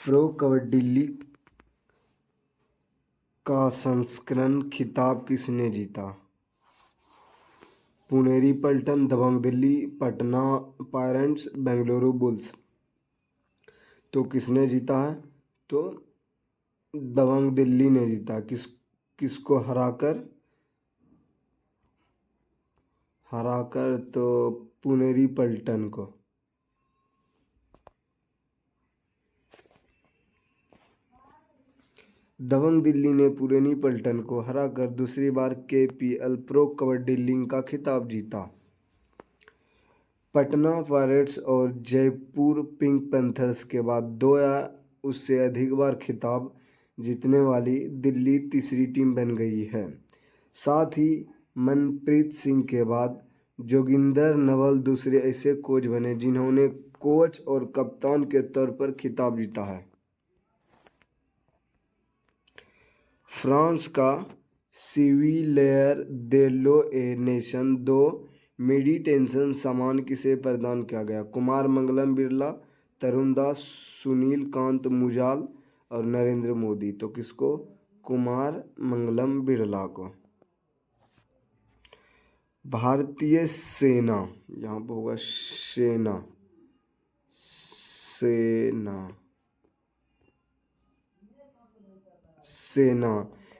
Pro kabaddi league का संस्करण खिताब किसने जीता? पुनेरी पल्टन, दबंग दिल्ली, पटना पायरेट्स, बेंगलुरु बुल्स। तो किसने जीता है? तो दबंग दिल्ली ने जीता। किसको हराकर तो पुनेरी पल्टन को। दबंग दिल्ली ने पुनेरी पल्टन को हराकर दूसरी बार केपीएल प्रो कबड्डी लीग का खिताब जीता। पटना पायरेट्स और जयपुर पिंक पैंथर्स के बाद दो या उससे अधिक बार खिताब जीतने वाली दिल्ली तीसरी टीम बन गई है। साथ ही मनप्रीत सिंह के बाद जोगिंदर नवल दूसरे ऐसे कोच बने जिन्होंने कोच और कप्तान के तौर पर खिताब जीता है। फ्रांस का सिविलियर देलो ए नेशन दो मेडिटेशन सम्मान किसे प्रदान किया गया? कुमार मंगलम बिरला, तरुण दास, सुनील कांत मुजाल और नरेंद्र मोदी। तो किसको? कुमार मंगलम बिरला को। भारतीय सेना, यहाँ पर होगा सेना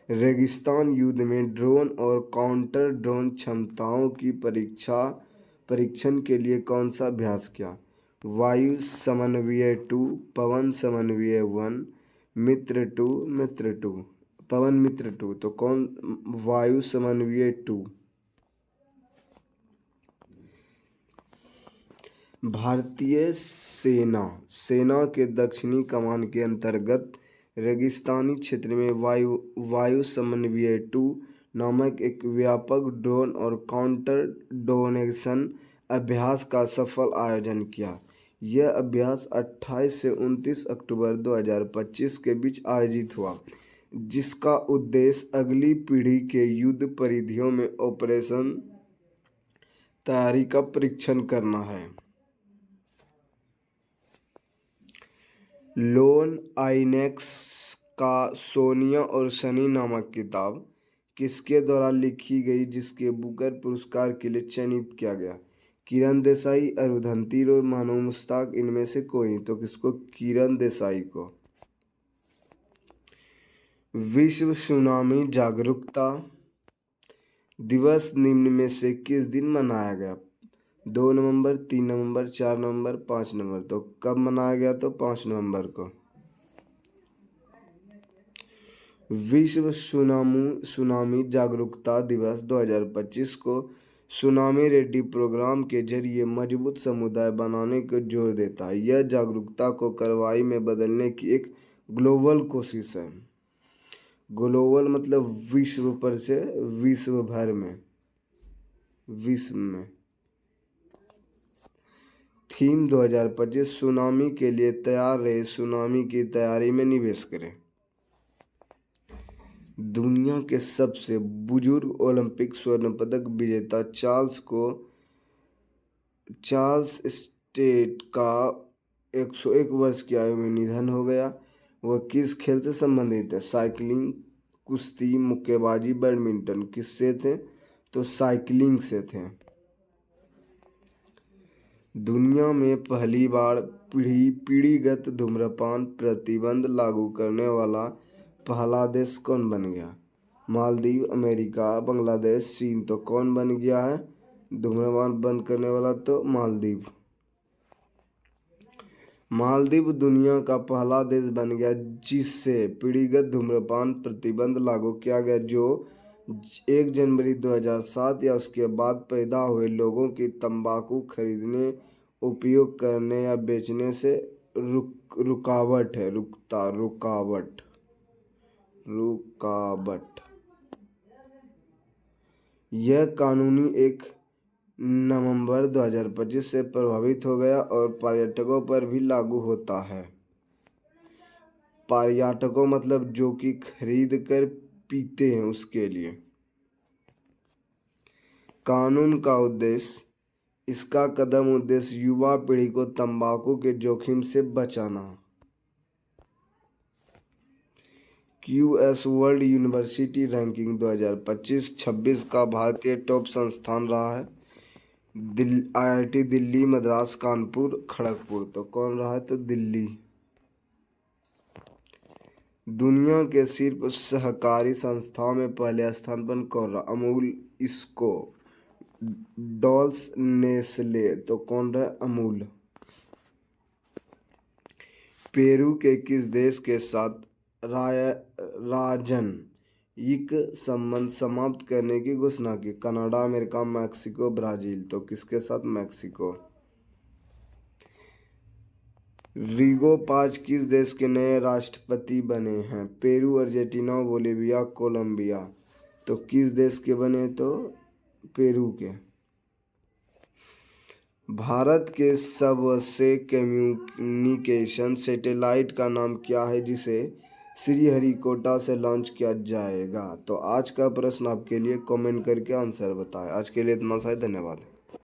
रेगिस्तान युद्ध में ड्रोन और काउंटर ड्रोन क्षमताओं की परीक्षण के लिए कौन सा अभ्यास किया? वायु समन्वय 2, पवन समन्वय 1, मित्र 2, पवन मित्र 2। तो कौन? वायु समन्वय 2। भारतीय सेना के दक्षिणी कमान के अंतर्गत रेगिस्तानी क्षेत्र में वायु समन्वय 2 नामक एक व्यापक ड्रोन और काउंटर ड्रोनेशन अभ्यास का सफल आयोजन किया। यह अभ्यास 28 से 29 अक्टूबर 2025 के बीच आयोजित हुआ, जिसका उद्देश्य अगली पीढ़ी के युद्ध परिधियों में ऑपरेशन तैयारी का परीक्षण करना है। लोन आइनेक्स का सोनिया और सनी नामक किताब किसके द्वारा लिखी गई जिसके बुकर पुरस्कार के लिए चयनित किया गया? किरण देसाई, अरुंधति रॉय, मानव मुश्ताक, इनमें से कोई। तो किसको? किरण देसाई को। विश्व सुनामी जागरूकता दिवस निम्न में से किस दिन मनाया गया? 2 नवंबर, 3 नवंबर, 4 नवंबर, 5 नवंबर। तो कब मनाया गया? तो 5 नवंबर को। विश्व सुनामी जागरूकता दिवस 2025 को सुनामी रेडी प्रोग्राम के जरिए मजबूत समुदाय बनाने को जोर देता है। यह जागरूकता को कार्रवाई में बदलने की एक ग्लोबल कोशिश है। ग्लोबल मतलब विश्व पर से विश्व भर में, विश्व में। थीम 2025 सुनामी के लिए तैयार रहे, सुनामी की तैयारी में निवेश करें। दुनिया के सबसे बुजुर्ग ओलंपिक स्वर्ण पदक विजेता चार्ल्स स्टेट का 101 वर्ष की आयु में निधन हो गया। वह किस खेल से संबंधित है? साइकिलिंग, कुश्ती, मुक्केबाजी, बैडमिंटन। किससे थे? तो साइकिलिंग से थे। दुनिया में पहली बार पीढ़ीगत धूम्रपान प्रतिबंध लागू करने वाला पहला देश कौन बन गया? मालदीव, अमेरिका, बांग्लादेश, चीन। तो कौन बन गया है धूम्रपान बंद करने वाला? तो मालदीव। मालदीव दुनिया का पहला देश बन गया जिससे पीढ़ीगत धूम्रपान प्रतिबंध लागू किया गया, जो 1 जनवरी 2007 या उसके बाद पैदा हुए लोगों की तंबाकू खरीदने, उपयोग करने या बेचने से रुकावट है। रुकावट। यह कानूनी 1 नवंबर 2025 से प्रभावित हो गया और पर्यटकों पर भी लागू होता है। पर्यटकों मतलब जो कि खरीद कर पीते हैं उसके लिए। कानून का उद्देश्य, इसका कदम उद्देश्य युवा पीढ़ी को तंबाकू के जोखिम से बचाना। QS वर्ल्ड यूनिवर्सिटी रैंकिंग 2025-26 का भारतीय टॉप संस्थान रहा है IIT दिल्ली, मद्रास, कानपुर, खड़गपुर। तो कौन रहा है? तो दिल्ली। दुनिया के शीर्ष सहकारी संस्थाओं में पहले स्थान पर कौन रहा? अमूल, इसको, डॉल्स, नेस्ले। तो कौन रहा? अमूल। पेरू के किस देश के साथ राजनयिक संबंध समाप्त करने की घोषणा की? Canada, America, Mexico, Brazil. तो किसके साथ? मैक्सिको। रिगो पाज किस देश के नए राष्ट्रपति बने हैं? Peru, Argentina, Bolivia, Colombia. तो किस देश के बने? तो पेरू के। भारत के सबसे कम्युनिकेशन सैटेलाइट का नाम क्या है जिसे श्रीहरिकोटा से लॉन्च किया जाएगा? तो आज का प्रश्न आपके लिए कमेंट करके आंसर बताएं। आज के लिए इतना सा, धन्यवाद।